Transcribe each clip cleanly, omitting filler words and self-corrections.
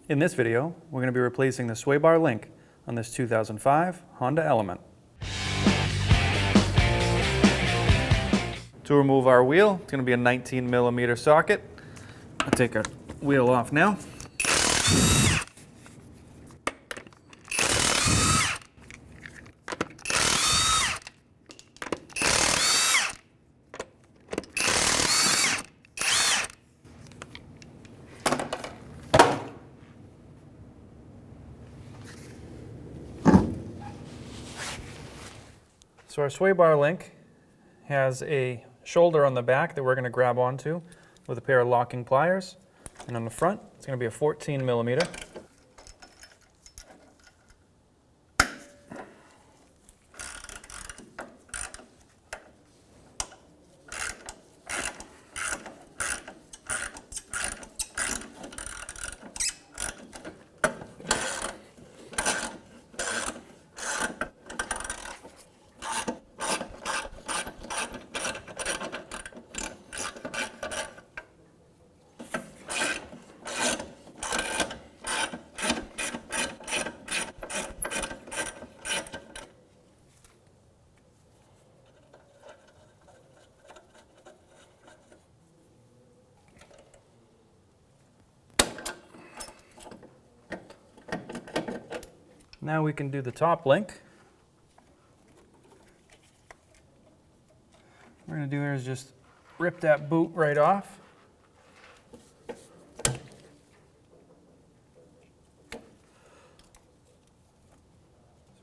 In this video, we're going to be replacing the sway bar link on this 2005 Honda Element. To remove our wheel, it's going to be a 19mm socket. I'll take our wheel off now. So our sway bar link has a shoulder on the back that we're going to grab onto with a pair of locking pliers. And on the front, it's going to be a 14mm. Now we can do the top link. What we're going to do here is just rip that boot right off. So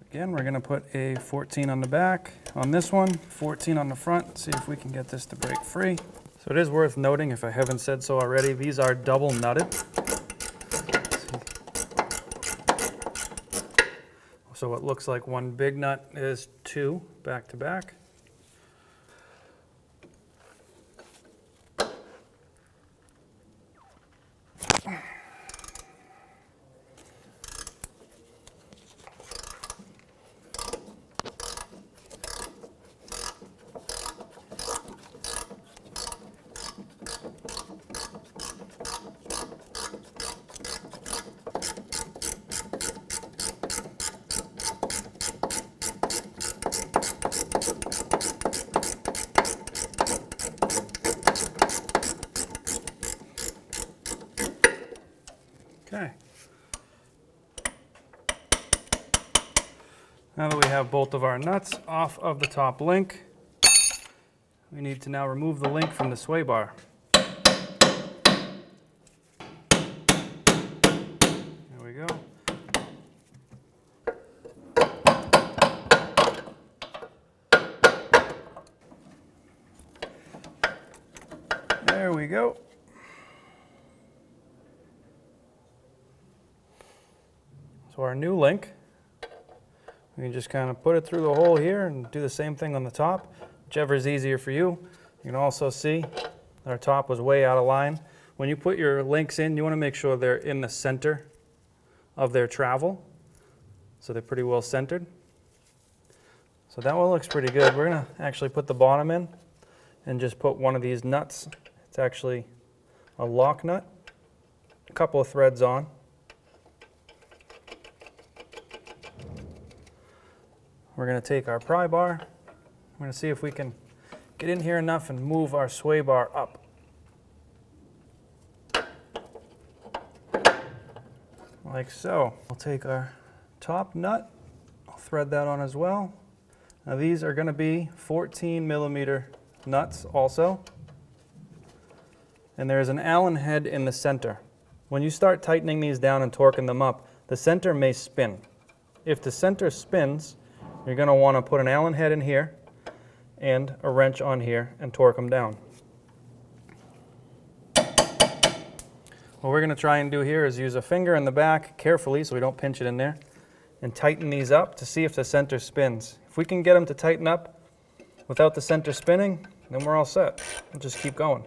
again, we're going to put a 14 on the back on this one, 14 on the front. See if we can get this to break free. So it is worth noting, if I haven't said so already, these are double nutted. So what looks like one big nut is two back to back. Okay. Now that we have both of our nuts off of the top link, we need to now remove the link from the sway bar. There we go. There we go. So our new link, we can just kind of put it through the hole here and do the same thing on the top, whichever is easier for you. You can also see our top was way out of line. When you put your links in, you want to make sure they're in the center of their travel, so they're pretty well centered. So that one looks pretty good. We're going to actually put the bottom in and just put one of these nuts. It's actually a lock nut, a couple of threads on. We're going to take our pry bar. We're going to see if we can get in here enough and move our sway bar up. Like so. We'll take our top nut. I'll thread that on as well. Now these are going to be 14mm nuts also. And there's an Allen head in the center. When you start tightening these down and torquing them up, the center may spin. If the center spins, you're going to want to put an Allen head in here and a wrench on here and torque them down. What we're going to try and do here is use a finger in the back carefully so we don't pinch it in there and tighten these up to see if the center spins. If we can get them to tighten up without the center spinning, then we're all set. We'll just keep going.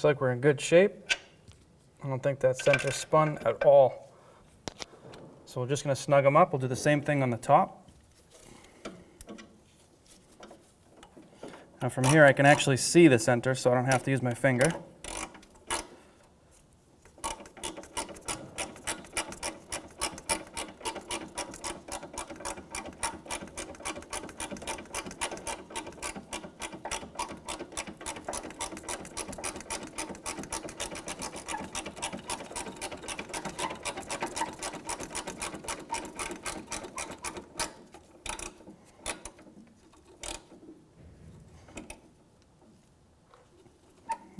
Looks like we're in good shape. I don't think that center spun at all. So we're just going to snug them up. We'll do the same thing on the top. Now from here I can actually see the center, so I don't have to use my finger.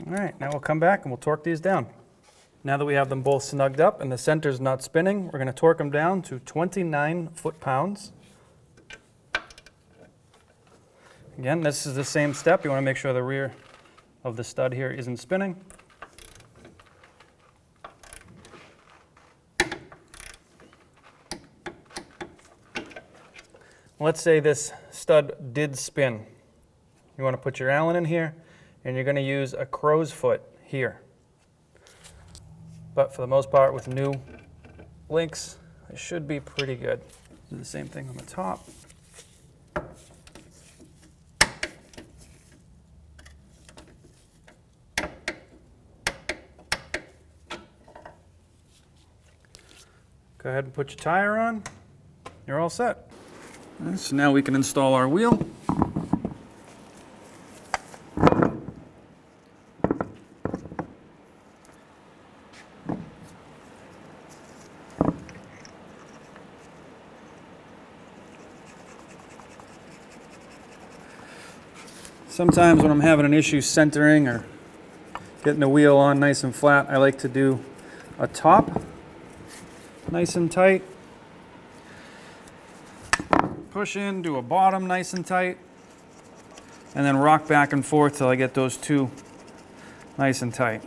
All right, now we'll come back and we'll torque these down. Now that we have them both snugged up and the center's not spinning, we're going to torque them down to 29 foot-pounds. Again, this is the same step. You want to make sure the rear of the stud here isn't spinning. Let's say this stud did spin. You want to put your Allen in here, and you're going to use a crow's foot here. But for the most part, with new links, it should be pretty good. Do the same thing on the top. Go ahead and put your tire on. You're all set. So now we can install our wheel. Sometimes when I'm having an issue centering or getting the wheel on nice and flat, I like to do a top nice and tight, push in, do a bottom nice and tight, and then rock back and forth till I get those two nice and tight.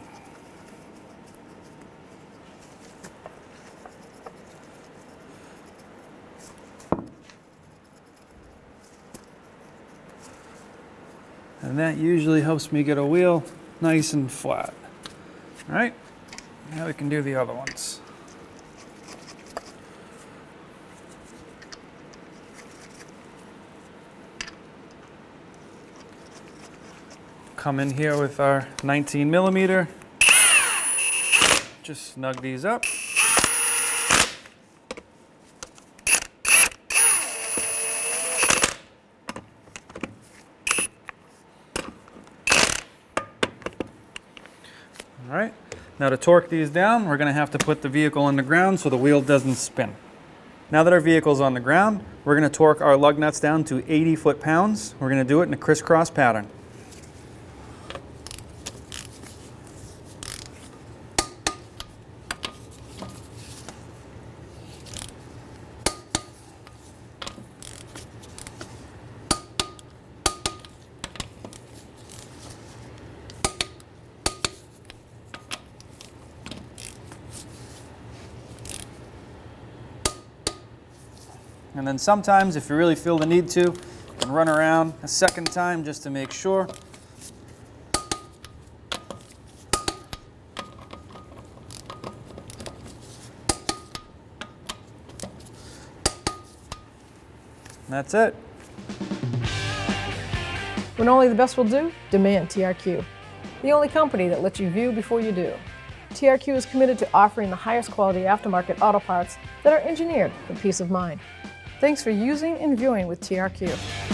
And that usually helps me get a wheel nice and flat. All right, now we can do the other ones. Come in here with our 19 millimeter. Just snug these up. All right, now to torque these down, we're going to have to put the vehicle on the ground so the wheel doesn't spin. Now that our vehicle's on the ground, we're going to torque our lug nuts down to 80 foot-pounds. We're going to do it in a crisscross pattern. And then sometimes, if you really feel the need to, you can run around a second time just to make sure. And that's it. When only the best will do, demand TRQ. The only company that lets you view before you do. TRQ is committed to offering the highest quality aftermarket auto parts that are engineered for peace of mind. Thanks for using and viewing with TRQ.